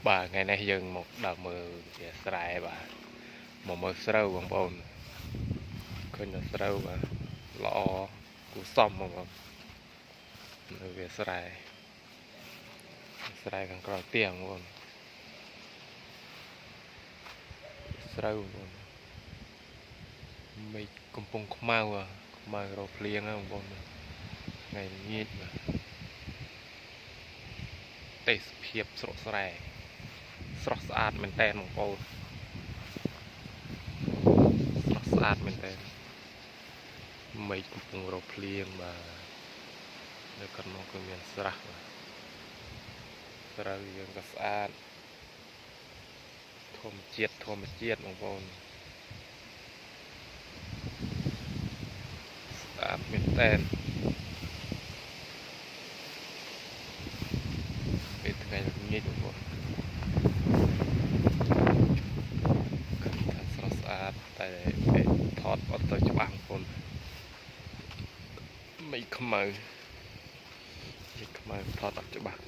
Bà ngày nay dừng một đợt mưa về sài bà một mưa sâu bằng bồn khơi là sâu bà lọ cú xóm bằng bồn về sài càng cò tiền bồn sâu bồn mấy công pong mau à mau rồi liền á bồn ngày nhiệt mà tết phiệp sổ sài sọtสะอาด មែន តែនបងប្អូន ស្រស់ស្អាត មែន តែន មេឃកំពុងរកភ្លៀងបាទនៅកណ្ដោគឺមានស្រះបាទស្រូវយើងក៏ស្អាតធម្មជាតិបងប្អូនស្អាតមែនតែនពេលថ្ងៃល្ងាចបងប្អូនឃើញថាស្រស់ស្អាតតែថតអត់ទៅច្បាស់បងប្អូនមេឃខ្មៅថតអត់ច្បាស់